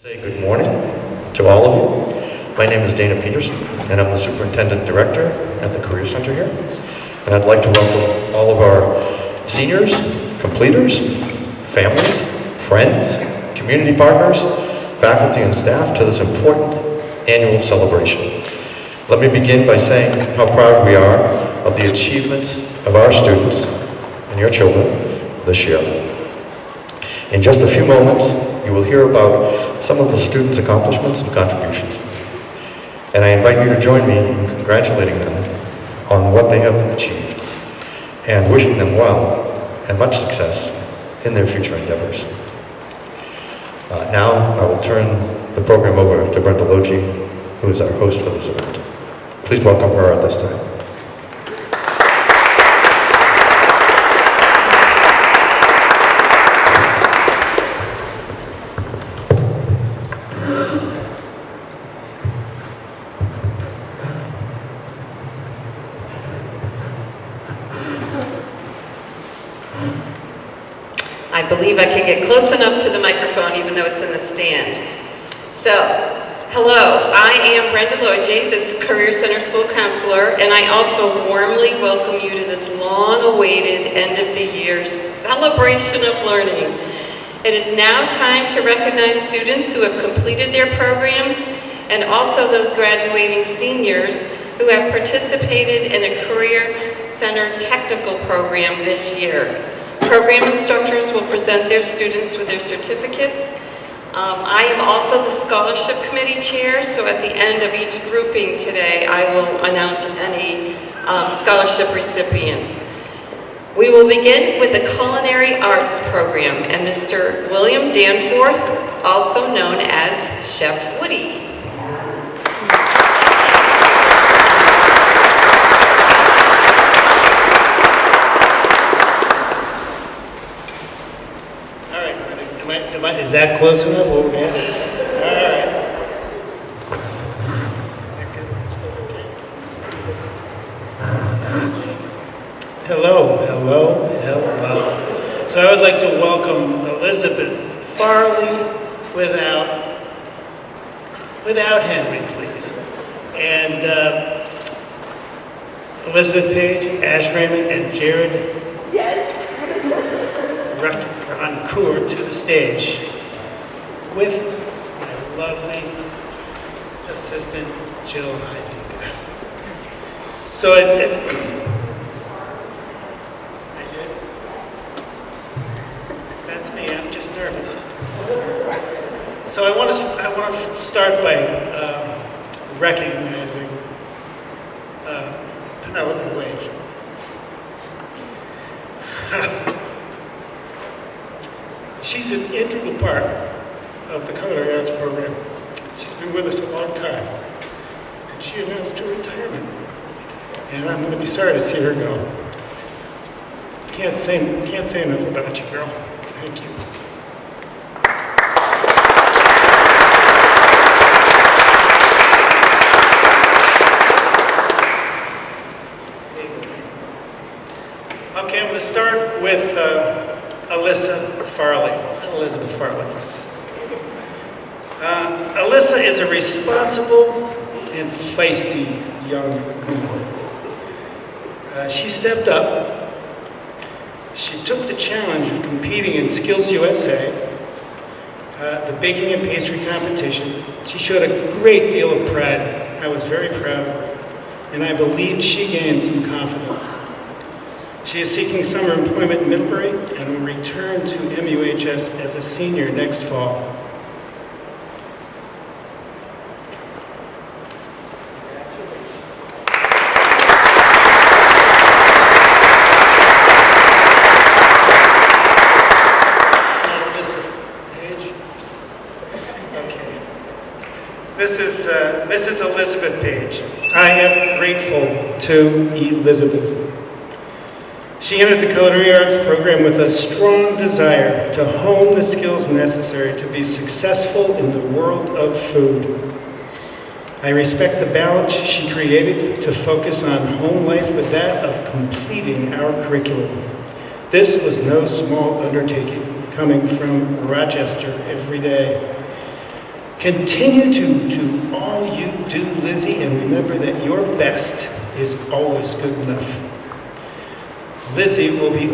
Say good morning to all of you. My name is Dana Peterson, and I'm the Superintendent Director at the Career Center here. And I'd like to welcome all of our seniors, completers, families, friends, community partners, faculty, and staff to this important annual celebration. Let me begin by saying how proud we are of the achievements of our students and your children this year. In just a few moments, you will hear about some of the students' accomplishments and contributions. And I invite you to join me in congratulating them on what they have achieved and wishing them well and much success in their future endeavors. Now I will turn the program over to Brenda Logi, who is our host for this event. Please welcome her at this time. I believe I can get close enough to the microphone even though it's in the stand. So, hello, I am Brenda Logi, this Career Center School Counselor, and I also warmly welcome you to this long-awaited end-of-the-year celebration of learning. It is now time to recognize students who have completed their programs and also those graduating seniors who have participated in a Career Center technical program this year. Program instructors will present their students with their certificates. I am also the scholarship committee chair, so at the end of each grouping today, I will announce any scholarship recipients. We will begin with the Culinary Arts program and Mr. William Danforth, also known as Chef Woody. Is that close enough? Okay. All right. Hello. So I would like to welcome Elizabeth Farley without Henry, please. And Elizabeth Page, Ash Raymond, and Jared. Yes. Rancour to the stage with my lovely assistant, Jill Heisinger. So that's me, I'm just nervous. So I want to start by recognizing Penelope Wade. She's an integral part of the Culinary Arts program. She's been with us a long time, and she announced her retirement. And I'm going to be sorry to see her go. Can't say enough about you, girl. Thank you. Okay, I'm going to start with Elizabeth Farley. Alyssa is a responsible and feisty young woman. She stepped up. She took the challenge of competing in Skills USA, the baking and pastry competition. She showed a great deal of pride. I was very proud of her, and I believed she gained some confidence. She is seeking summer employment in Middlebury and will return to MUHS as a senior next fall. This is Elizabeth Page. I am grateful to Elizabeth. She entered the Culinary Arts program with a strong desire to hone the skills necessary to be successful in the world of food. I respect the balance she created to focus on home life with that of completing our curriculum. This was no small undertaking, coming from Rochester every day. Continue to do all you do, Lizzie, and remember that your best is always good enough. Lizzie will be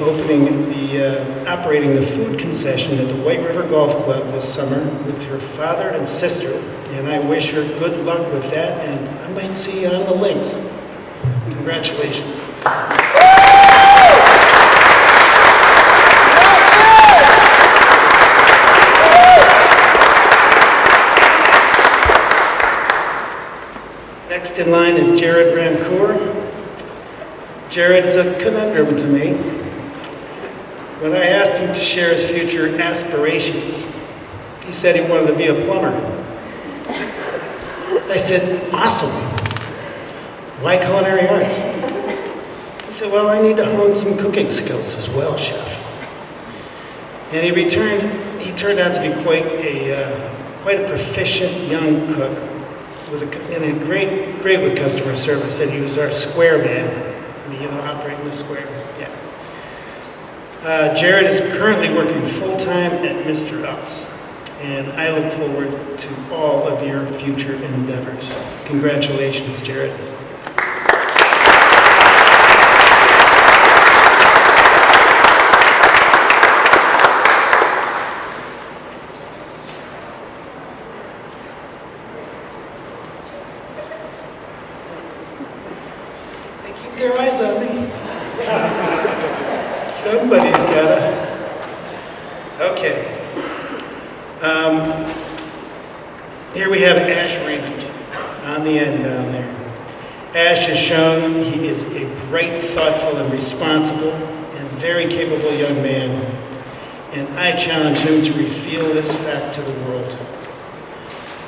operating the food concession at the White River Golf Club this summer with her father and sister, and I wish her good luck with that, and I might see you on the links. Congratulations. Next in line is Jared Rancour. Jared's a conundrum to me. When I asked him to share his future aspirations, he said he wanted to be a plumber. I said, awesome. Why culinary arts? He said, well, I need to hone some cooking skills as well, chef. And he turned out to be quite a proficient young cook, and great with customer service. And he was our square man. Operating the square, yeah. Jared is currently working full-time at Mr. Ups, and I look forward to all of your future endeavors. Congratulations, Jared. They keep their eyes on me. Somebody's gotta. Okay. Here we have Ash Raymond on the end down there. Ash has shown he is a bright, thoughtful, and responsible, and very capable young man. And I challenge him to reveal this fact to the world.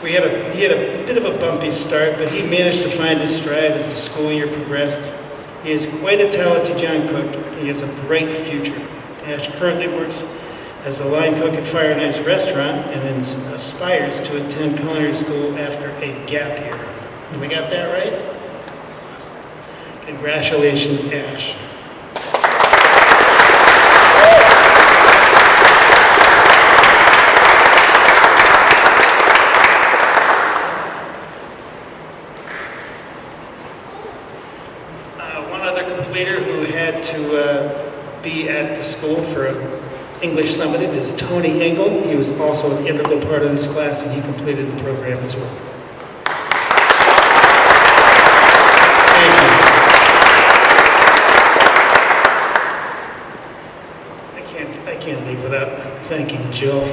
He had a bit of a bumpy start, but he managed to find his stride as the school year progressed. He is quite a talented young cook. He has a bright future. Ash currently works as a line cook at Fire and Ice Restaurant and aspires to attend culinary school after a gap year. Have we got that right? Congratulations, Ash. Who had to be at the school for an English summative is Tony Engel. He was also an integral part of this class, and he completed the program as well. Thank you. I can't leave without thanking Jill.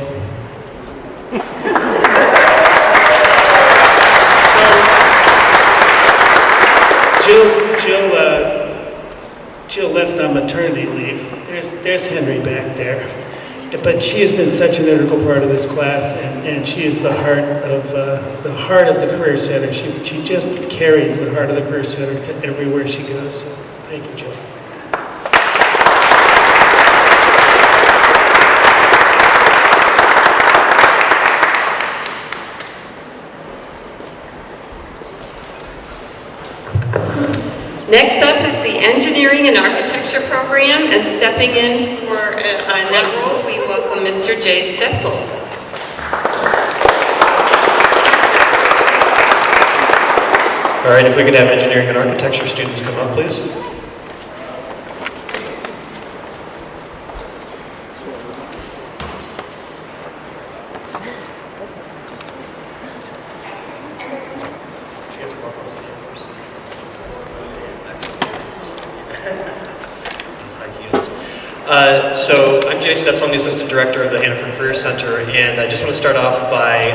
Jill left on maternity leave. There's Henry back there. But she has been such an integral part of this class, and she is the heart of the Career Center. She just carries the heart of the Career Center to everywhere she goes. So thank you, Jill. Next up is the Engineering and Architecture program, and stepping in for on that role, we welcome Mr. Jay Stetzel. All right, if we could have Engineering and Architecture students come up, please. So I'm Jay Stetzel, I'm the Assistant Director of the Hannaford Career Center, and I just want to start off by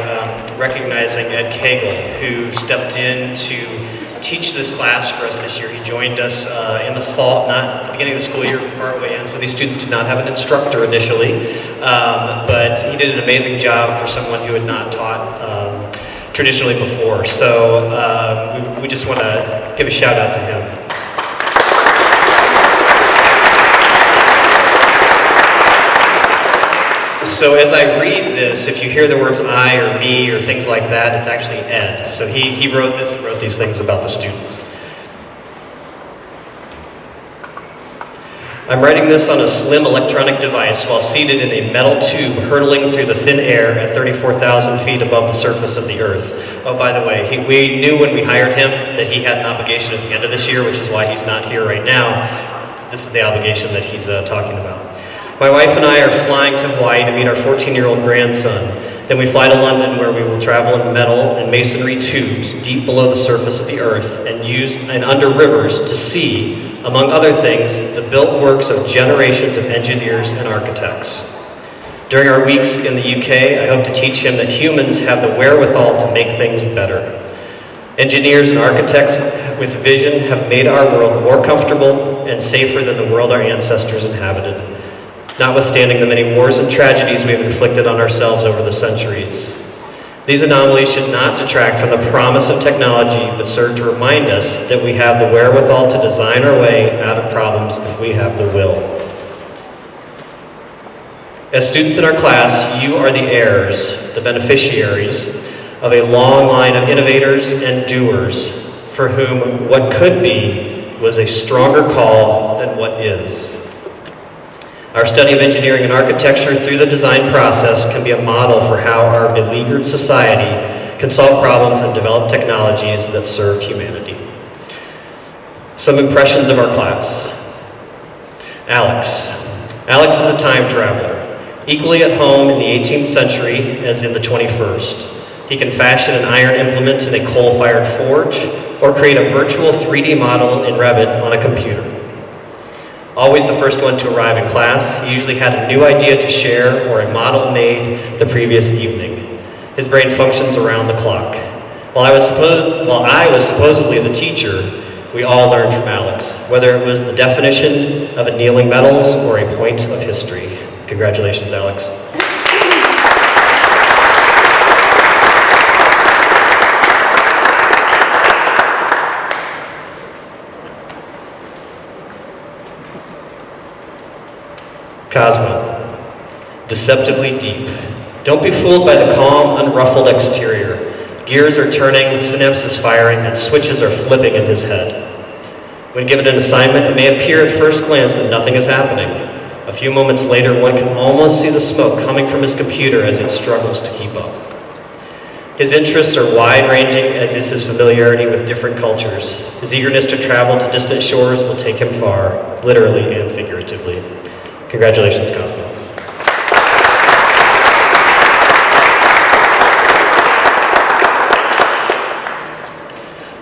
recognizing Ed Kegel, who stepped in to teach this class for us this year. He joined us in the fall, not at the beginning of the school year, far away in, so these students did not have an instructor initially, but he did an amazing job for someone who had not taught traditionally before. So we just want to give a shout out to him. So as I read this, if you hear the words I or me or things like that, it's actually Ed. So he wrote these things about the students. I'm writing this on a slim electronic device while seated in a metal tube hurtling through the thin air at 34,000 feet above the surface of the Earth. Oh, by the way, we knew when we hired him that he had an obligation at the end of this year, which is why he's not here right now. This is the obligation that he's talking about. My wife and I are flying to Hawaii to meet our 14-year-old grandson. Then we fly to London, where we will travel in metal and masonry tubes deep below the surface of the Earth and under rivers to see, among other things, the built works of generations of engineers and architects. During our weeks in the UK, I hope to teach him that humans have the wherewithal to make things better. Engineers and architects with vision have made our world more comfortable and safer than the world our ancestors inhabited, notwithstanding the many wars and tragedies we have inflicted on ourselves over the centuries. These anomalies should not detract from the promise of technology, but serve to remind us that we have the wherewithal to design our way out of problems if we have the will. As students in our class, you are the heirs, the beneficiaries of a long line of innovators and doers for whom what could be was a stronger call than what is. Our study of engineering and architecture through the design process can be a model for how our beleaguered society can solve problems and develop technologies that serve humanity. Some impressions of our class. Alex. Alex is a time traveler, equally at home in the 18th century as in the 21st. He can fashion an iron implement in a coal-fired forge or create a virtual 3D model in Revit on a computer. Always the first one to arrive in class, he usually had a new idea to share or a model made the previous evening. His brain functions around the clock. While I was supposedly the teacher, we all learned from Alex, whether it was the definition of annealing metals or a point of history. Congratulations, Alex. Cosmo, deceptively deep. Don't be fooled by the calm, unruffled exterior. Gears are turning, synapses firing, and switches are flipping in his head. When given an assignment, it may appear at first glance that nothing is happening. A few moments later, one can almost see the smoke coming from his computer as it struggles to keep up. His interests are wide-ranging, as is his familiarity with different cultures. His eagerness to travel to distant shores will take him far, literally and figuratively. Congratulations, Cosmo.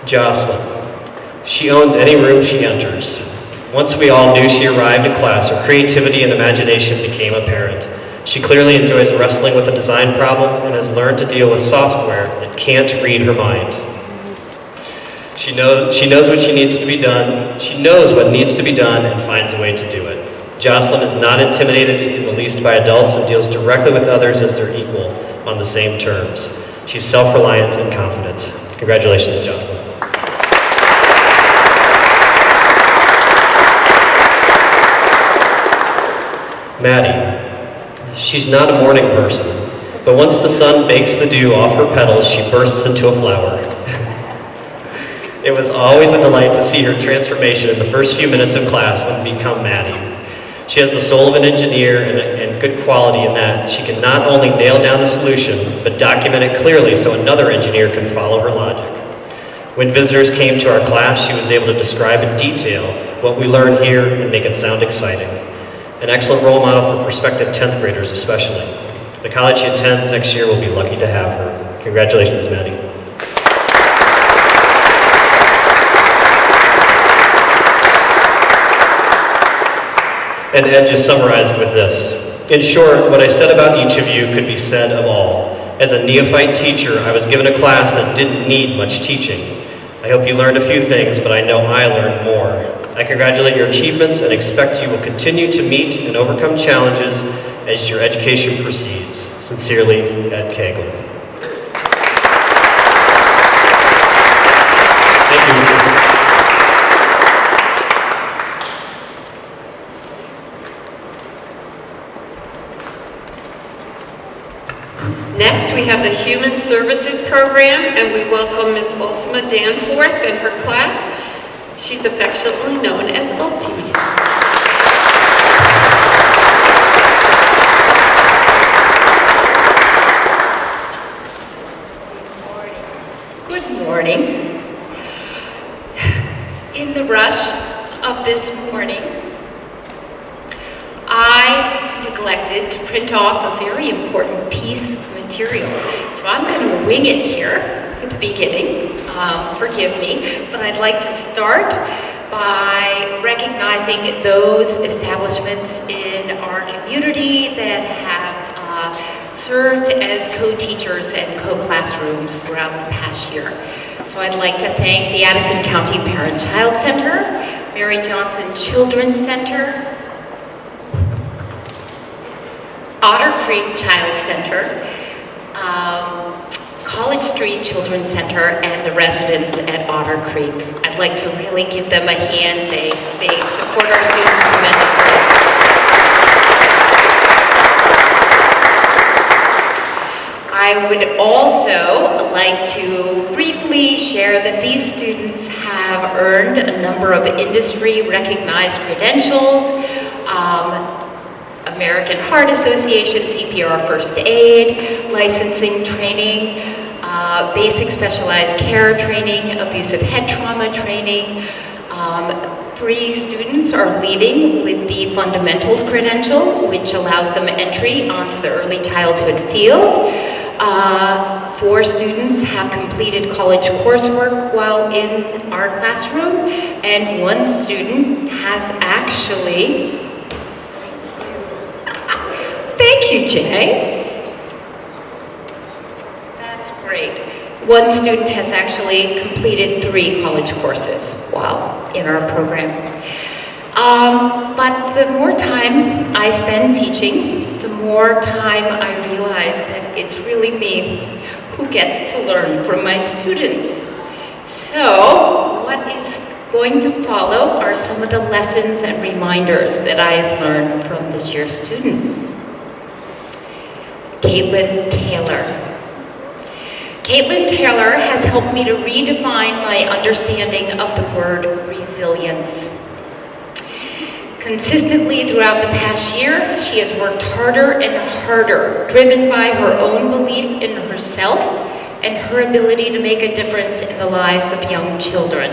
Jocelyn. She owns any room she enters. Once we all knew she arrived in class, her creativity and imagination became apparent. She clearly enjoys wrestling with a design problem and has learned to deal with software that can't read her mind. She knows what needs to be done. She knows what needs to be done and finds a way to do it. Jocelyn is not intimidated in the least by adults and deals directly with others as their equal on the same terms. She's self-reliant and confident. Congratulations, Jocelyn. Maddie. She's not a morning person, but once the sun bakes the dew off her petals, she bursts into a flower. It was always a delight to see her transformation in the first few minutes of class and become Maddie. She has the soul of an engineer and good quality in that she can not only nail down the solution, but document it clearly so another engineer can follow her logic. When visitors came to our class, she was able to describe in detail what we learned here and make it sound exciting. An excellent role model for prospective 10th graders especially. The college she attends next year will be lucky to have her. Congratulations, Maddie. And Ed just summarized with this. In short, what I said about each of you could be said of all. As a neophyte teacher, I was given a class that didn't need much teaching. I hope you learned a few things, but I know I learned more. I congratulate your achievements and expect you will continue to meet and overcome challenges as your education proceeds. Sincerely, Ed Cagle. Thank you. Next, we have the Human Services Program, and we welcome Ms. Ultima Danforth and her class. She's affectionately known as Ulti. morning, I neglected to print off a very important piece of material. So I'm going to wing it here at the beginning. Forgive me, but I'd like to start by recognizing those establishments in our community that have served as co-teachers and co-classrooms throughout the past year. So I'd like to thank the Addison County Parent-Child Center, Mary Johnson Children's Center, Otter Creek Child Center, College Street Children's Center, and the residents at Otter Creek. I'd like to really give them a hand. They support our students tremendously. I would also like to briefly share that these students have earned a number of industry-recognized credentials, American Heart Association, CPR First Aid, licensing training, basic specialized care training, abusive head trauma training. 3 students are leaving with the fundamentals credential, which allows them entry onto the early childhood field. 4 students have completed college coursework while in our classroom, and 1 student has actually, thank you, Jay. That's great. 1 student has actually completed 3 college courses while in our program. But the more time I spend teaching, the more time I realize that it's really me who gets to learn from my students. So what is going to follow are some of the lessons and reminders that I have learned from this year's students. Caitlin Taylor. Caitlin Taylor has helped me to redefine my understanding of the word resilience. Consistently throughout the past year, she has worked harder and harder, driven by her own belief in herself and her ability to make a difference in the lives of young children.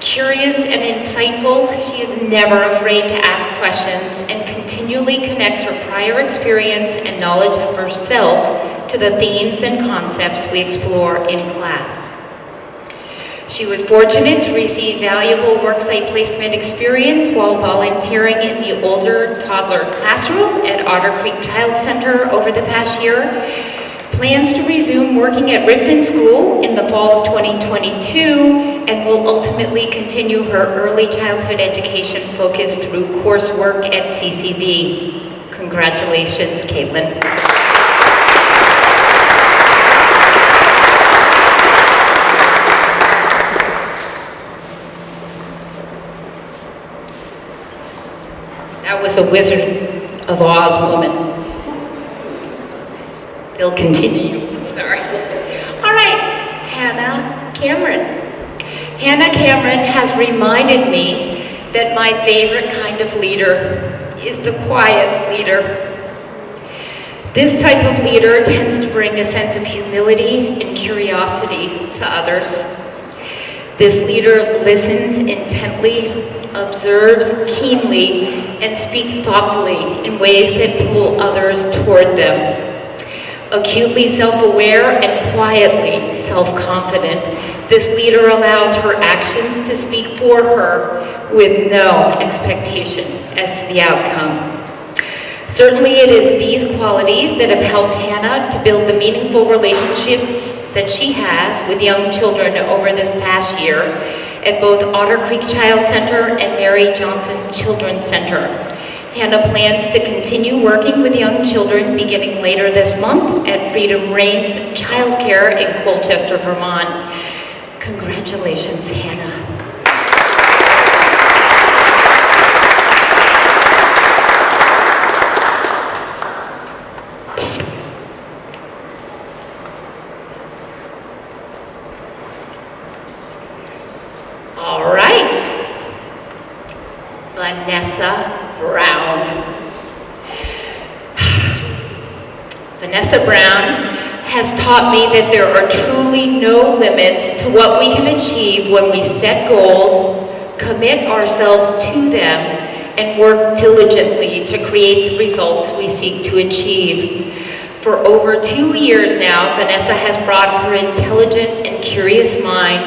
Curious and insightful, she is never afraid to ask questions and continually connects her prior experience and knowledge of herself to the themes and concepts we explore in class. She was fortunate to receive valuable worksite placement experience while volunteering in the older toddler classroom at Otter Creek Child Center over the past year. Plans to resume working at Ripton School in the fall of 2022 and will ultimately continue her early childhood education focus through coursework at CCV. Congratulations, Caitlin. That was a Wizard of Oz moment. They'll continue. Sorry. All right, Hannah Cameron. Hannah Cameron has reminded me that my favorite kind of leader is the quiet leader. This type of leader tends to bring a sense of humility and curiosity to others. This leader listens intently, observes keenly, and speaks thoughtfully in ways that pull others toward them. Acutely self-aware and quietly self-confident, this leader allows her actions to speak for her with no expectation as to the outcome. Certainly it is these qualities that have helped Hannah to build the meaningful relationships that she has with young children over this past year at both Otter Creek Child Center and Mary Johnson Children's Center. Hannah plans to continue working with young children beginning later this month at Freedom Reigns Childcare in Colchester, Vermont. Congratulations, Hannah. All right, Vanessa Brown. Vanessa Brown has taught me that there are truly no limits to what we can achieve when we set goals, commit ourselves to them, and work diligently to create the results we seek to achieve. For over 2 years now, Vanessa has brought her intelligent and curious mind,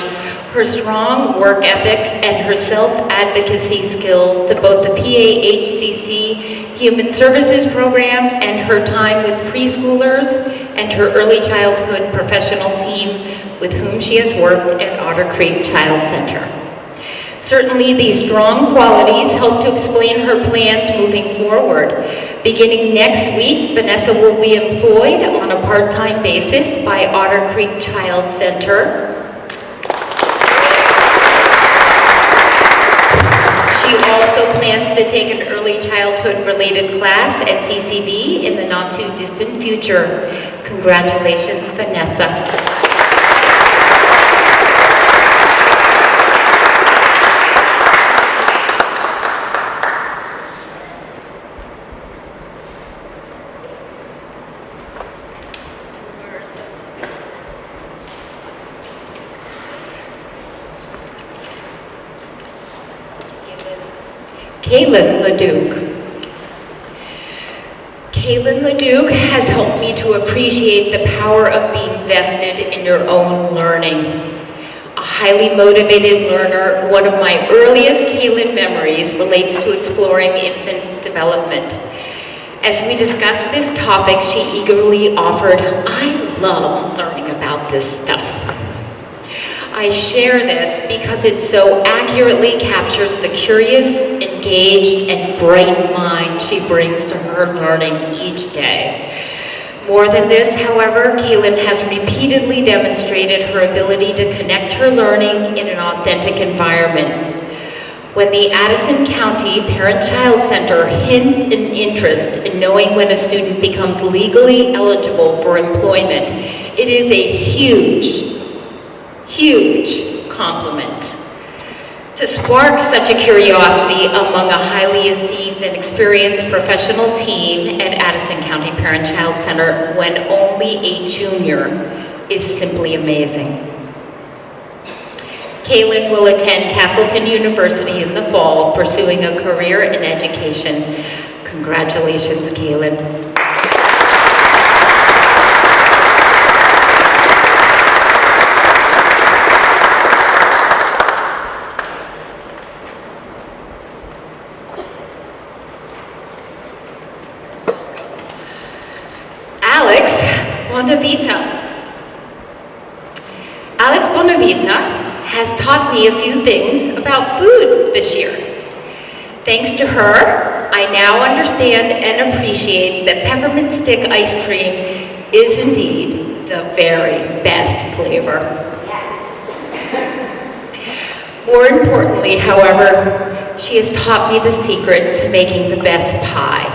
her strong work ethic, and her self-advocacy skills to both the PA-HCC Human Services Program and her time with preschoolers and her early childhood professional team with whom she has worked at Otter Creek Child Center. Certainly, these strong qualities help to explain her plans moving forward. Beginning next week, Vanessa will be employed on a part-time basis by Otter Creek Child Center. She also plans to take an early childhood-related class at CCB in the not-too-distant future. Congratulations, Vanessa. Kaylin LeDuc. Kaylin LeDuc has helped me to appreciate the power of being vested in your own learning. A highly motivated learner, one of my earliest Kaylin memories relates to exploring infant development. As we discussed this topic, she eagerly offered, "I love learning about this stuff." I share this because it so accurately captures the curious, engaged, and bright mind she brings to her learning each day. More than this, however, Kaylin has repeatedly demonstrated her ability to connect her learning in an authentic environment. When the Addison County Parent-Child Center hints an interest in knowing when a student becomes legally eligible for employment, it is a huge compliment. To spark such a curiosity among a highly esteemed and experienced professional team at Addison County Parent-Child Center when only a junior is simply amazing. Kaylin will attend Castleton University in the fall, pursuing a career in education. Congratulations, Kaylin. Alex Bonavita has taught me a few things about food this year. Thanks to her, I now understand and appreciate that peppermint stick ice cream is indeed the very best flavor. More importantly, however, she has taught me the secret to making the best pie.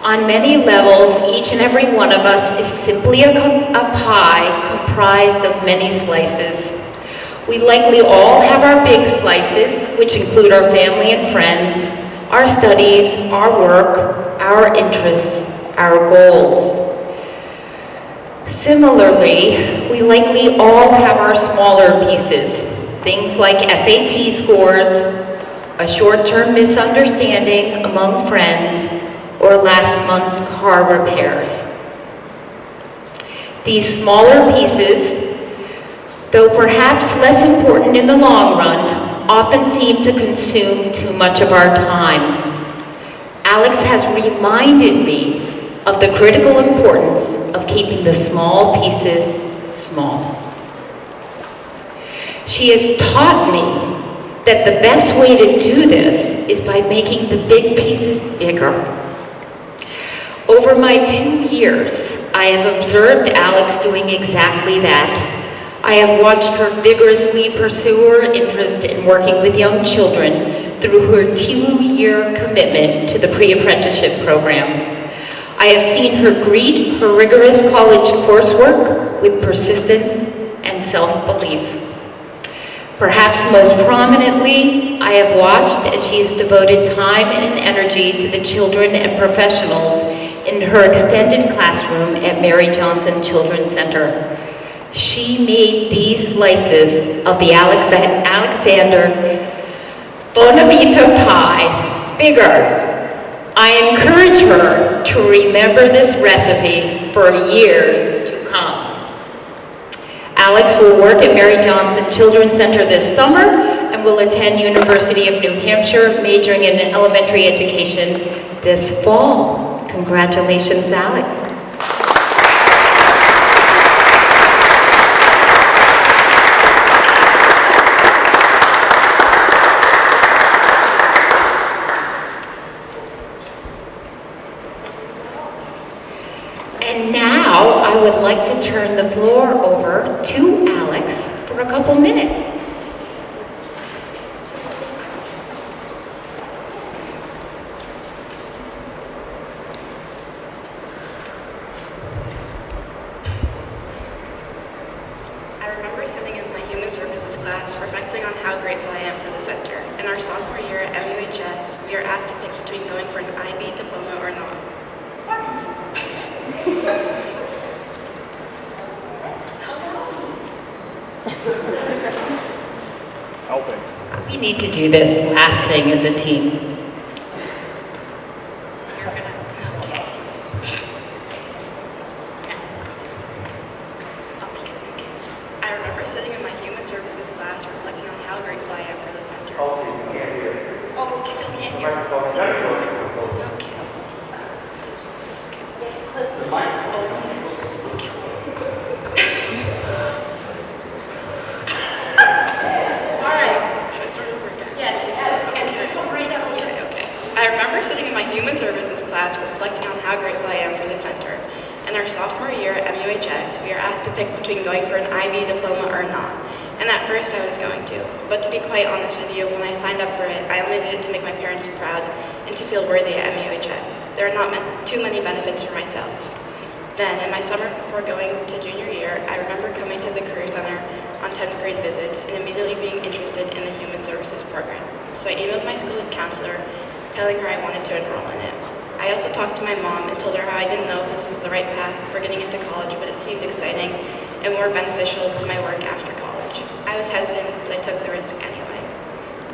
On many levels, each and every one of us is simply a pie comprised of many slices. We likely all have our big slices, which include our family and friends, our studies, our work, our interests, our goals. Similarly, we likely all have our smaller pieces, things like SAT scores, a short-term misunderstanding among friends, or last month's car repairs. These smaller pieces, though perhaps less important in the long run, often seem to consume too much of our time. Alex has reminded me of the critical importance of keeping the small pieces small. She has taught me that the best way to do this is by making the big pieces bigger. Over my 2 years, I have observed Alex doing exactly that. I have watched her vigorously pursue her interest in working with young children through her 2-year commitment to the pre-apprenticeship program. I have seen her greet her rigorous college coursework with persistence and self-belief. Perhaps most prominently, I have watched as she has devoted time and energy to the children and professionals in her extended classroom at Mary Johnson Children's Center. She made these slices of the Alexander Bonavita pie, bigger. I encourage her to remember this recipe for years to come. Alex will work at Mary Johnson Children's Center this summer and will attend University of New Hampshire, majoring in elementary education this fall. Congratulations, Alex. And now I would like to turn the floor over to Alex for a couple minutes. I remember sitting in my human services class reflecting on how grateful I am for the center. In our sophomore year at MUHS, we are asked to pick between going for an IB diploma or not. We need to do this last thing as a team. You're gonna, okay. I remember sitting in my human services class reflecting on how grateful I am for the center. Oh, we still can't hear. Okay. I remember sitting in my human services class reflecting on how grateful I am for the center. In our sophomore year at MUHS, we are asked to pick between going for an IB diploma or not. And at first I was going to. But to be quite honest with you, when I signed up for it, I only did it to make my parents proud and to feel worthy at MUHS. There are not too many benefits for myself. Then, in my summer before going to junior year, I remember coming to the Career Center on 10th grade visits and immediately being interested in the Human Services program. So I emailed my school counselor telling her I wanted to enroll in it. I also talked to my mom and told her how I didn't know if this was the right path for getting into college, but it seemed exciting and more beneficial to my work after college. I was hesitant, but I took the risk anyway.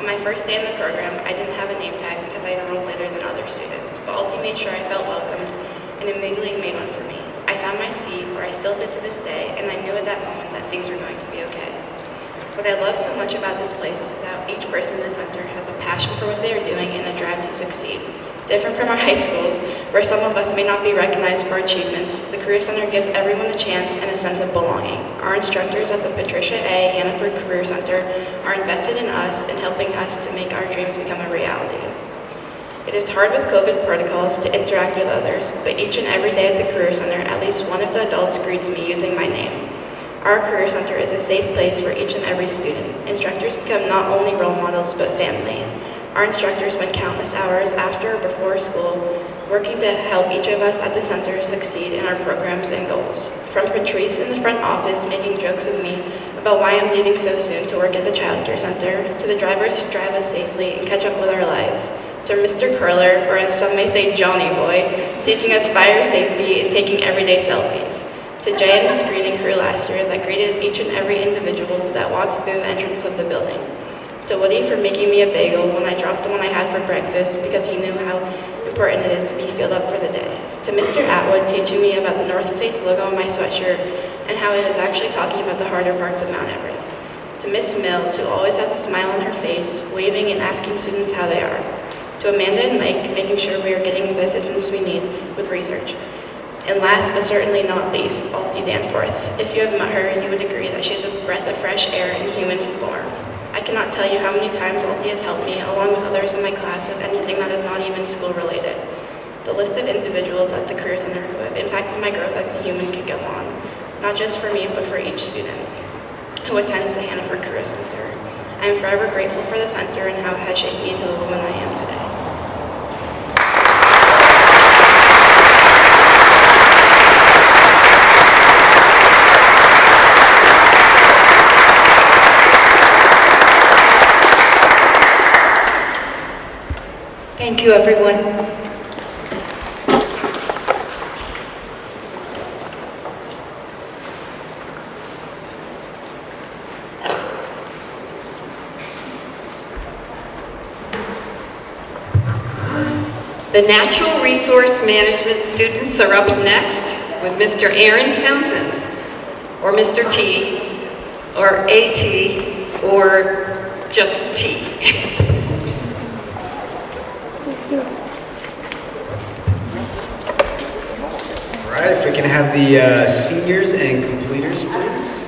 On my first day in the program, I didn't have a name tag because I enrolled later than other students, but Alti made sure I felt welcomed and immediately made one for me. I found my seat where I still sit to this day, and I knew at that moment that things were going to be okay. What I love so much about this place is that each person in the center has a passion for what they are doing and a drive to succeed. Different from our high schools, where some of us may not be recognized for achievements, the Career Center gives everyone a chance and a sense of belonging. Our instructors at the Patricia A. Hannaford Career Center are invested in us and helping us to make our dreams become a reality. It is hard with COVID protocols to interact with others, but each and every day at the Career Center, at least one of the adults greets me using my name. Our Career Center is a safe place for each and every student. Instructors become not only role models, but family. Our instructors spend countless hours after or before school working to help each of us at the center succeed in our programs and goals. From Patrice in the front office making jokes with me about why I'm leaving so soon to work at the Child Care Center, to the drivers who drive us safely and catch up with our lives, to Mr. Curler, or as some may say Johnny Boy, teaching us fire safety and taking everyday selfies. To Jay and his greeting crew last year that greeted each and every individual that walked through the entrance of the building. To Woody for making me a bagel when I dropped the one I had for breakfast because he knew how important it is to be filled up for the day. To Mr. Atwood teaching me about the North Face logo on my sweatshirt and how it is actually talking about the harder parts of Mount Everest. To Miss Mills, who always has a smile on her face, waving and asking students how they are. To Amanda and Mike, making sure we are getting the assistance we need with research. And last but certainly not least, Alti Danforth. If you have met her, you would agree that she is a breath of fresh air in human form. I cannot tell you how many times Alti has helped me, along with others in my class, with anything that is not even school related. The list of individuals at the Career Center who have impacted my growth as a human could go on, not just for me, but for each student who attends the Hannaford Career Center. I am forever grateful for the center and how it has shaped me into the woman I am today. Thank you, everyone. The Natural Resource Management students are up next with Mr. Aaron Townsend, or Mr. T, or AT, or just T. All right, if we can have the seniors and completers, please.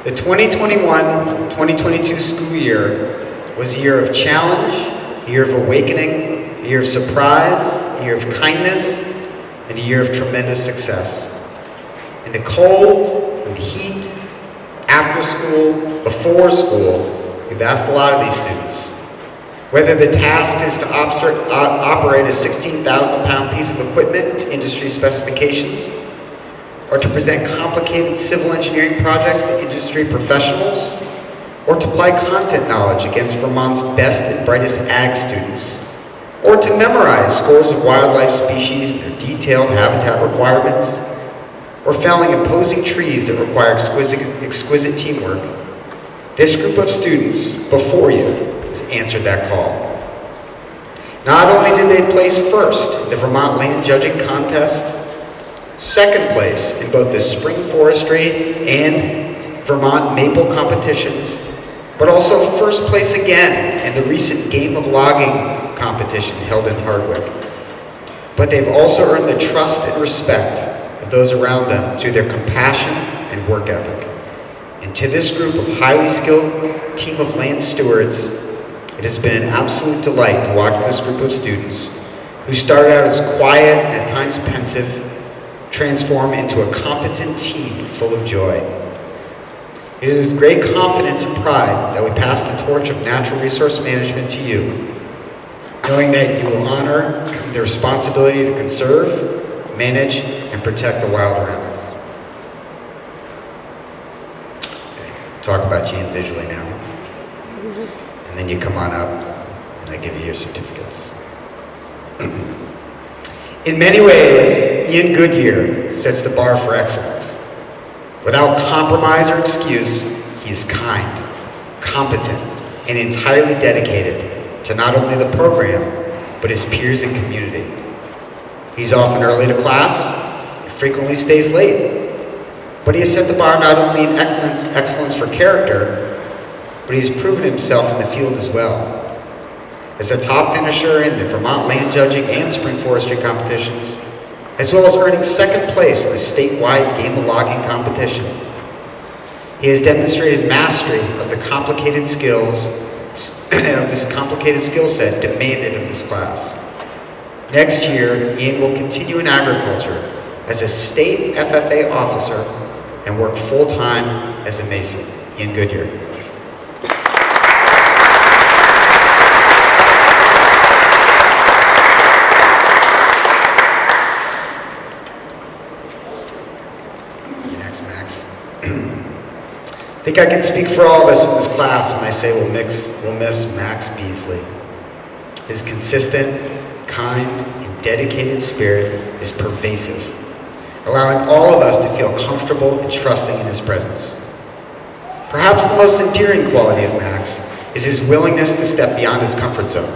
The 2021-2022 school year was a year of challenge, a year of awakening, a year of surprise, a year of kindness, and a year of tremendous success. In the cold, in the heat, after school, before school, we've asked a lot of these students. Whether the task is to operate a 16,000-pound piece of equipment, industry specifications, or to present complicated civil engineering projects to industry professionals, or to apply content knowledge against Vermont's best and brightest ag students, or to memorize scores of wildlife species and their detailed habitat requirements, or felling imposing trees that require exquisite teamwork, this group of students before you has answered that call. Not only did they place first in the Vermont Land Judging Contest, second place in both the spring forestry and Vermont maple competitions, but also first place again in the recent game of logging competition held in Hardwick. But they've also earned the trust and respect of those around them through their compassion and work ethic. And to this group of highly skilled team of land stewards, it has been an absolute delight to watch this group of students who started out as quiet and at times pensive transform into a competent team full of joy. It is with great confidence and pride that we pass the torch of natural resource management to you, knowing that you will honor the responsibility to conserve, manage, and protect the wild around us. Okay, talk about you individually now. And then you come on up and I give you your certificates. In many ways, Ian Goodyear sets the bar for excellence. Without compromise or excuse, he is kind, competent, and entirely dedicated to not only the program, but his peers and community. He's often early to class, and frequently stays late, but he has set the bar not only in excellence for character, but he's proven himself in the field as well. As a top finisher in the Vermont Land Judging and Spring Forestry competitions, as well as earning second place in the statewide game of logging competition. He has demonstrated mastery of the complicated skills, of this complicated skill set demanded of this class. Next year, Ian will continue in agriculture as a state FFA officer and work full-time as a Mason. Ian Goodyear. I think I can speak for all of us in this class when I say we'll miss Max Beasley. His consistent, kind, and dedicated spirit is pervasive, allowing all of us to feel comfortable and trusting in his presence. Perhaps the most endearing quality of Max is his willingness to step beyond his comfort zone.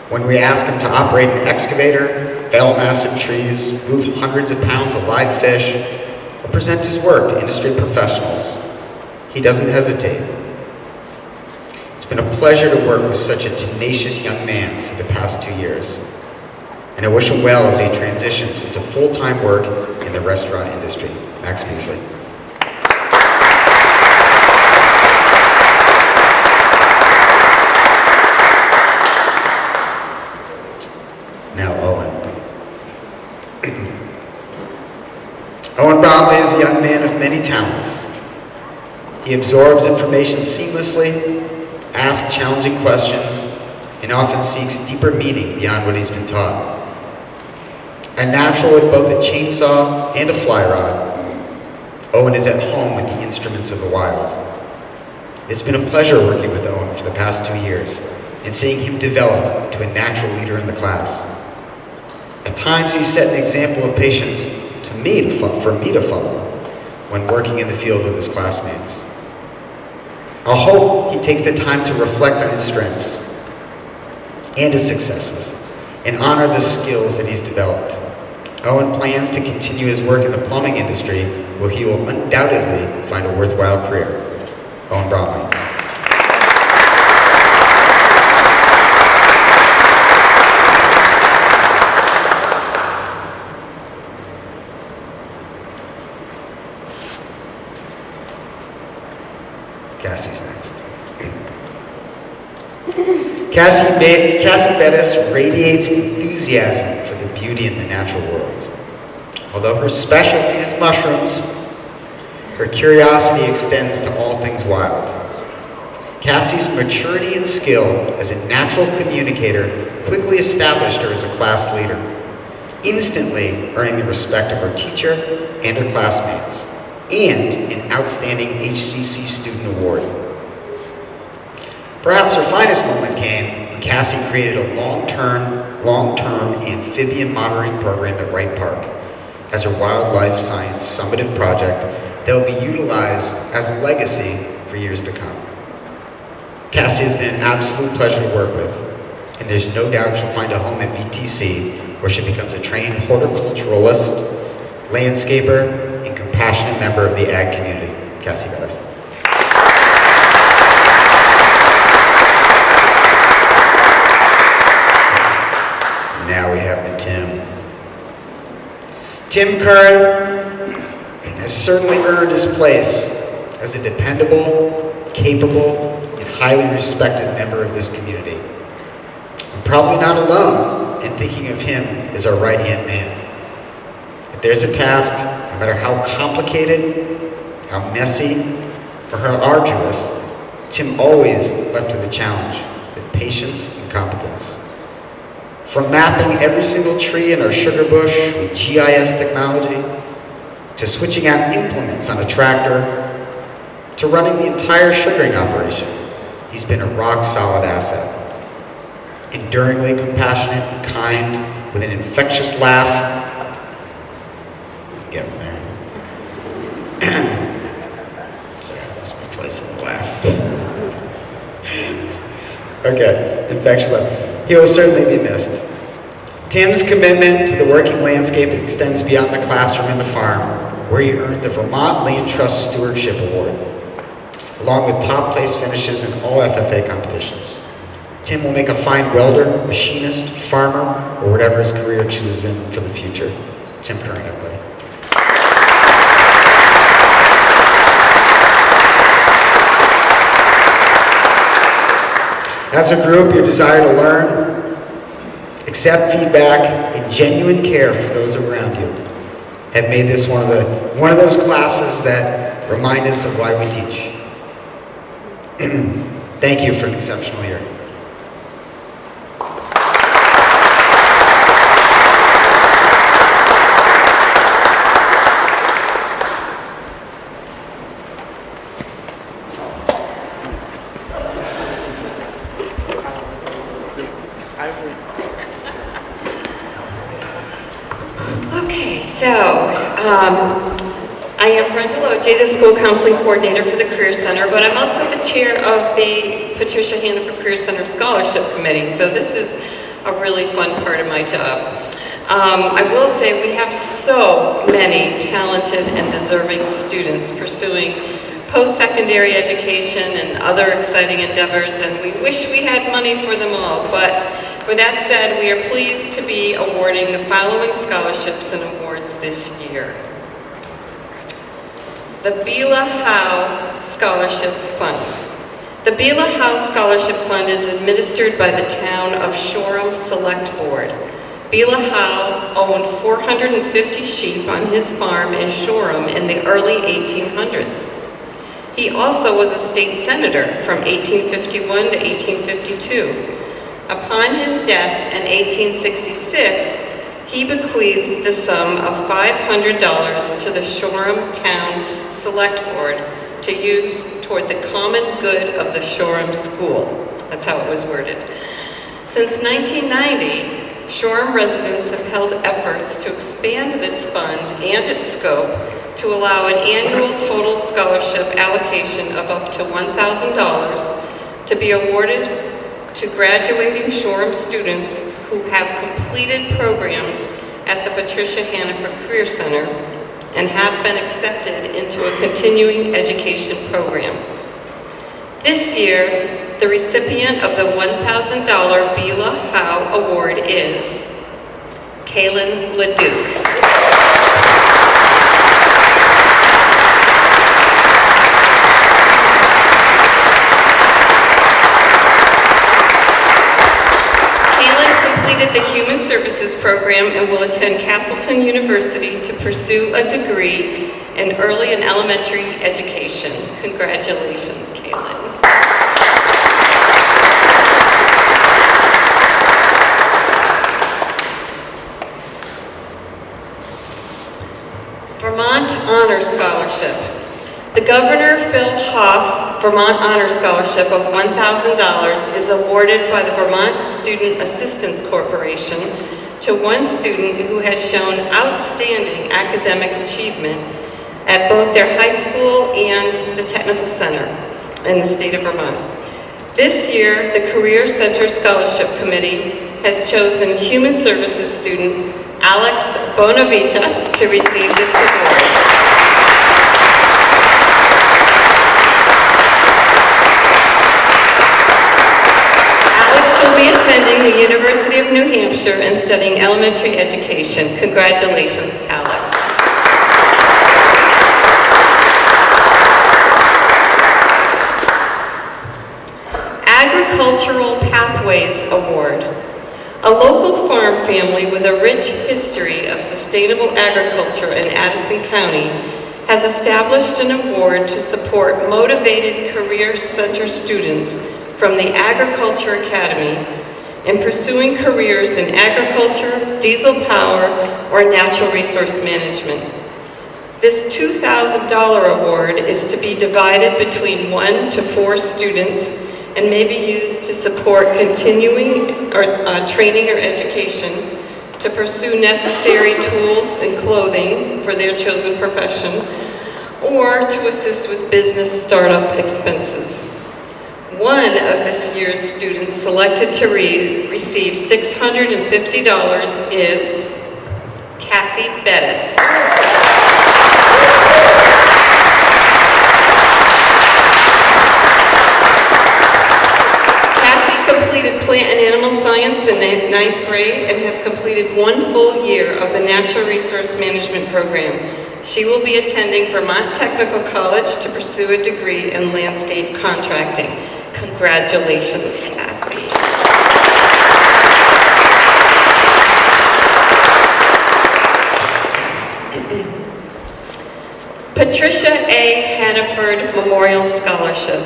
When we ask him to operate an excavator, fell massive trees, move hundreds of pounds of live fish, or present his work to industry professionals, he doesn't hesitate. It's been a pleasure to work with such a tenacious young man for the past 2 years, and I wish him well as he transitions into full-time work in the restaurant industry. Max Beasley. Now Owen. Owen Bromley is a young man of many talents. He absorbs information seamlessly, asks challenging questions, and often seeks deeper meaning beyond what he's been taught. A natural with both a chainsaw and a fly rod, Owen is at home with the instruments of the wild. It's been a pleasure working with Owen for the past 2 years and seeing him develop to a natural leader in the class. At times, he set an example of patience for me to follow when working in the field with his classmates. I hope he takes the time to reflect on his strengths and his successes and honor the skills that he's developed. Owen plans to continue his work in the plumbing industry, where he will undoubtedly find a worthwhile career. Owen Bromley. Cassie's next. Cassie Bettis radiates enthusiasm for the beauty in the natural world. Although her specialty is mushrooms, her curiosity extends to all things wild. Cassie's maturity and skill as a natural communicator quickly established her as a class leader, instantly earning the respect of her teacher and her classmates, and an outstanding HCC student award. Perhaps her finest moment came when Cassie created a long-term amphibian monitoring program at Wright Park as her wildlife science summative project that will be utilized as a legacy for years to come. Cassie has been an absolute pleasure to work with, and there's no doubt she'll find a home at VTC where she becomes a trained horticulturalist, landscaper, and compassionate member of the ag community. Cassie Bettis. Now we have the Tim. Tim Curran has certainly earned his place as a dependable, capable, and highly respected member of this community. I'm probably not alone in thinking of him as our right-hand man. If there's a task, no matter how complicated, how messy, or how arduous, Tim always leapt to the challenge with patience and competence. From mapping every single tree in our sugar bush with GIS technology, to switching out implements on a tractor, to running the entire sugaring operation, he's been a rock-solid asset. Enduringly compassionate and kind, with an infectious laugh. Get him there. Sorry, I lost my place in the laugh. Okay, infectious laugh. He will certainly be missed. Tim's commitment to the working landscape extends beyond the classroom and the farm, where he earned the Vermont Land Trust Stewardship Award, along with top place finishes in all FFA competitions. Tim will make a fine welder, machinist, farmer, or whatever his career chooses him for the future. Tim Curran, everybody. As a group, your desire to learn, accept feedback, and genuine care for those around you have made this one of those classes that remind us of why we teach. Thank you for an exceptional year. I am Brenda Loje, the School Counseling Coordinator for the Career Center, but I'm also the chair of the Patricia Hannaford Career Center Scholarship Committee, so this is a really fun part of my job. I will say we have so many talented and deserving students pursuing post-secondary education and other exciting endeavors, and we wish we had money for them all, but with that said, we are pleased to be awarding the following scholarships and awards this year. The Bila Howe Scholarship Fund. The Bila Howe Scholarship Fund is administered by the town of Shoreham Select Board. Bila Howe owned 450 sheep on his farm in Shoreham in the early 1800s. He also was a state senator from 1851 to 1852. Upon his death in 1866, he bequeathed the sum of $500 to the Shoreham Town Select Board to use toward the common good of the Shoreham School. That's how it was worded. Since 1990, Shoreham residents have held efforts to expand this fund and its scope to allow an annual total scholarship allocation of up to $1,000 to be awarded to graduating Shoreham students who have completed programs at the Patricia Hannaford Career Center and have been accepted into a continuing education program. This year, the recipient of the $1,000 Bila Howe Award is Kaylin LeDuc. The Human Services program and will attend Castleton University to pursue a degree in early and elementary education. Congratulations, Kaylin. Vermont Honor Scholarship. The Governor Phil Hoff Vermont Honor Scholarship of $1,000 is awarded by the Vermont Student Assistance Corporation to one student who has shown outstanding academic achievement at both their high school and the Technical Center in the state of Vermont. This year, the Career Center Scholarship Committee has chosen Human Services student Alex Bonavita to receive this award. Attending the University of New Hampshire and studying elementary education. Congratulations, Alex. Agricultural Pathways Award. A local farm family with a rich history of sustainable agriculture in Addison County has established an award to support motivated Career Center students from the Agriculture Academy in pursuing careers in agriculture, diesel power, or natural resource management. This $2,000 award is to be divided between 1 to 4 students and may be used to support continuing training or education, to pursue necessary tools and clothing for their chosen profession, or to assist with business startup expenses. One of this year's students selected to receive $650 is Cassie Bettis. Cassie completed plant and animal science in 9th grade and has completed 1 full year of the Natural Resource Management program. She will be attending Vermont Technical College to pursue a degree in landscape contracting. Congratulations, Cassie. Patricia A. Hannaford Memorial Scholarship.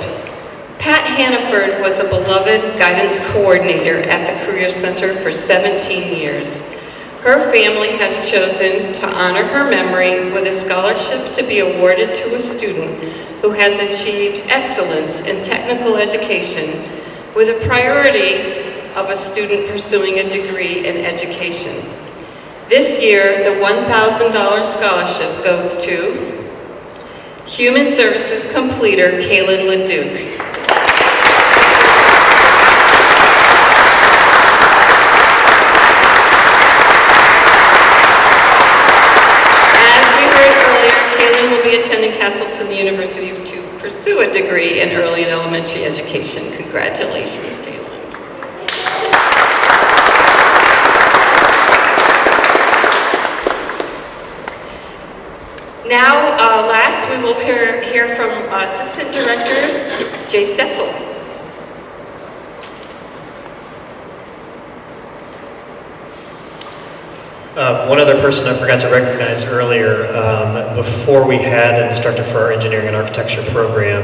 Pat Hannaford was a beloved guidance coordinator at the Career Center for 17 years. Her family has chosen to honor her memory with a scholarship to be awarded to a student who has achieved excellence in technical education with a priority of a student pursuing a degree in education. This year, the $1,000 scholarship goes to Human Services completer Kaylin LeDuc. Attending Castleton University to pursue a degree in early and elementary education. Congratulations, Kaylin. Now, last, we will hear from Assistant Director Jay Stetzel. One other person I forgot to recognize earlier, before we had an instructor for our engineering and architecture program,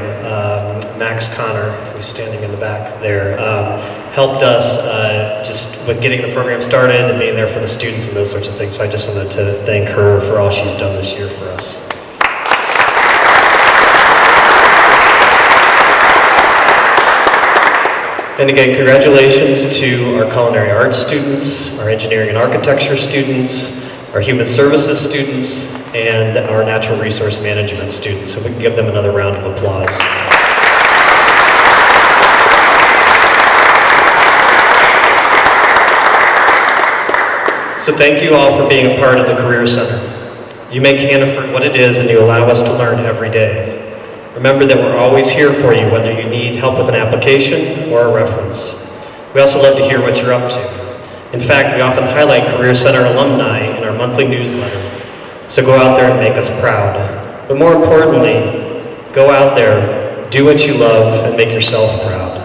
Max Connor, who's standing in the back there. helped us just with getting the program started and being there for the students and those sorts of things. So I just wanted to thank her for all she's done this year for us. And again, congratulations to our culinary arts students, our engineering and architecture students, our human services students, and our natural resource management students. So we can give them another round of applause. So thank you all for being a part of the Career Center. You make Hannaford what it is, and you allow us to learn every day. Remember that we're always here for you, whether you need help with an application or a reference. We also love to hear what you're up to. In fact, we often highlight Career Center alumni in our monthly newsletter. So go out there and make us proud. But more importantly, go out there, do what you love, and make yourself proud.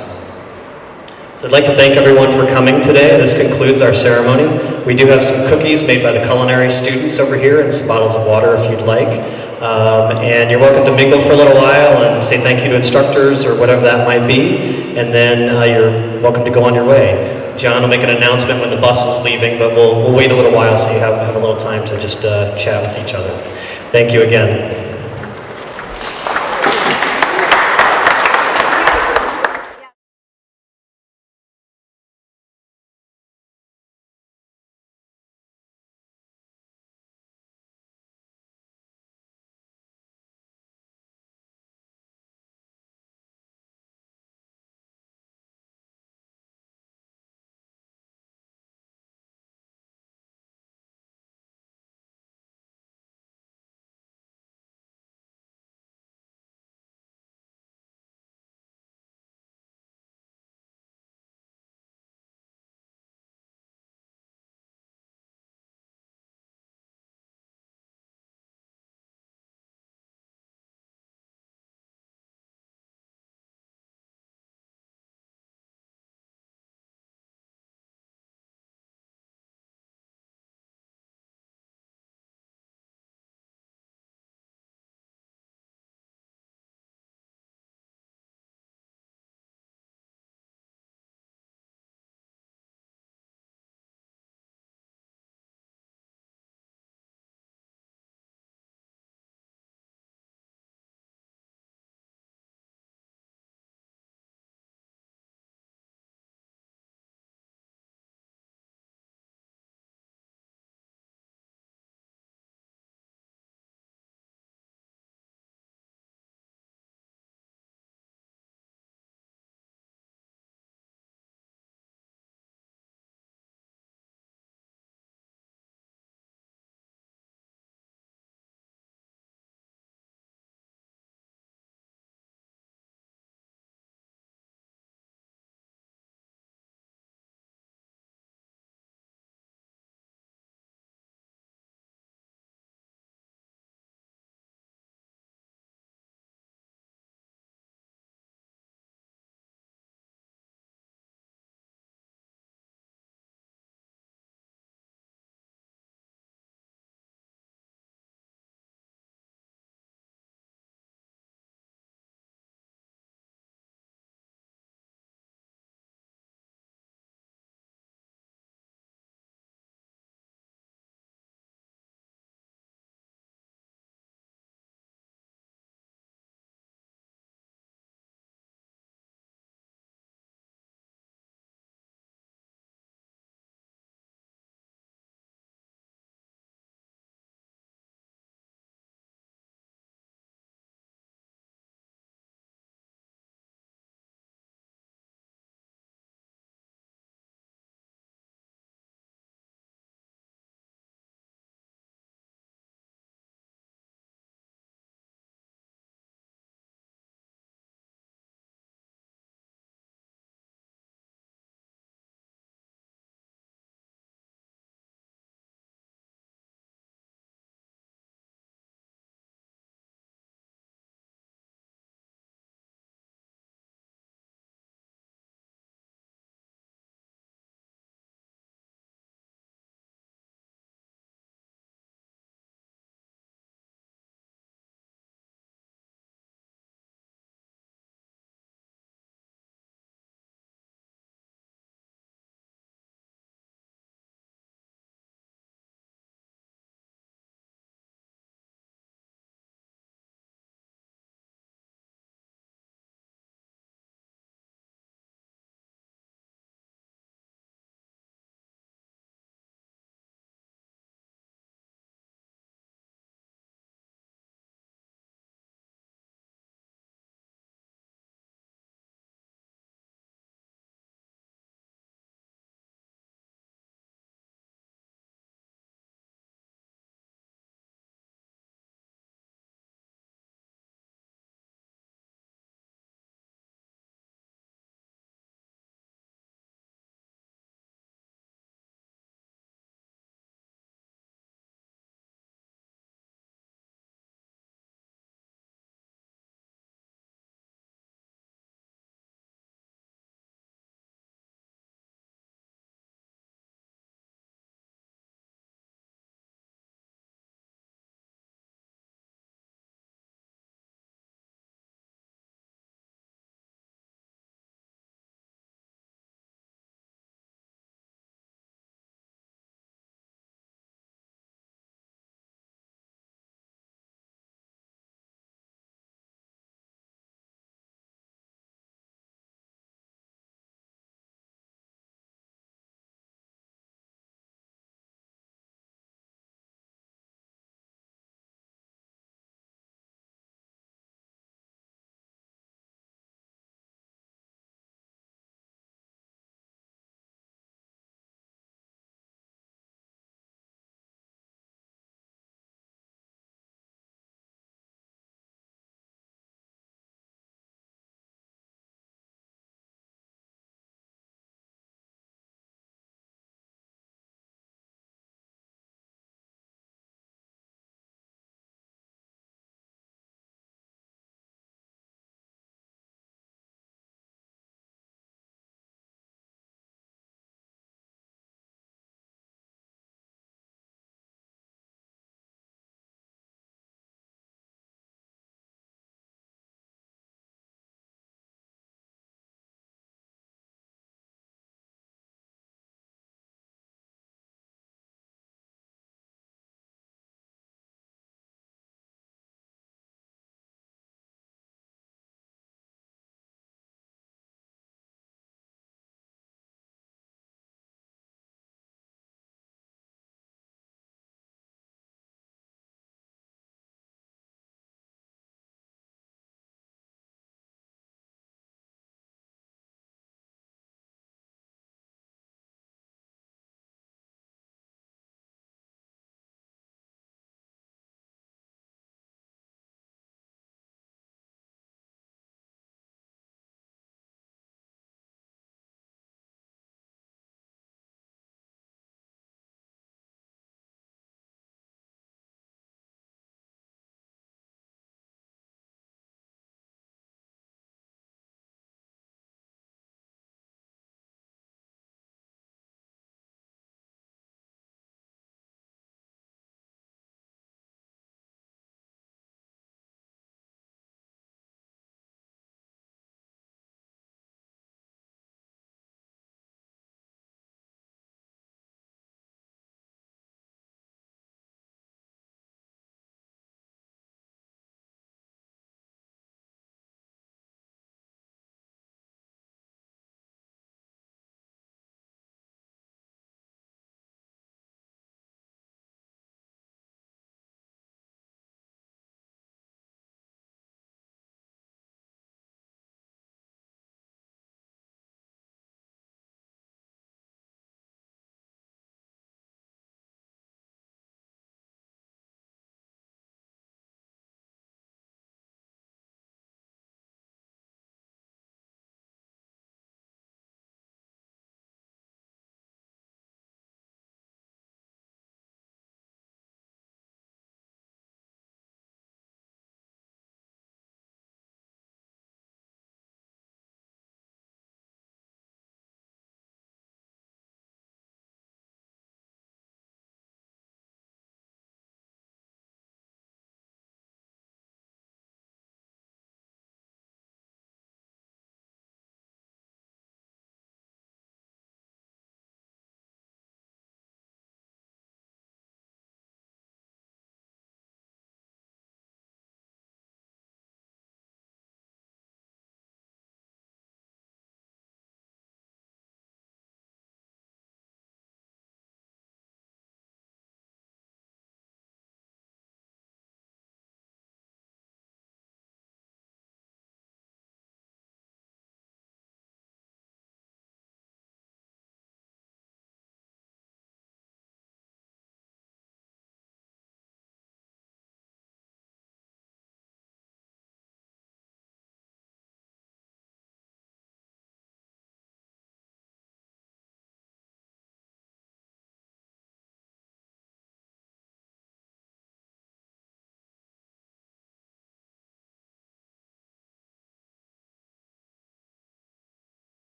So I'd like to thank everyone for coming today. This concludes our ceremony. We do have some cookies made by the culinary students over here and some bottles of water if you'd like. And you're welcome to mingle for a little while and say thank you to instructors or whatever that might be. And then you're welcome to go on your way. John will make an announcement when the bus is leaving, but we'll wait a little while so you have a little time to just chat with each other. Thank you again.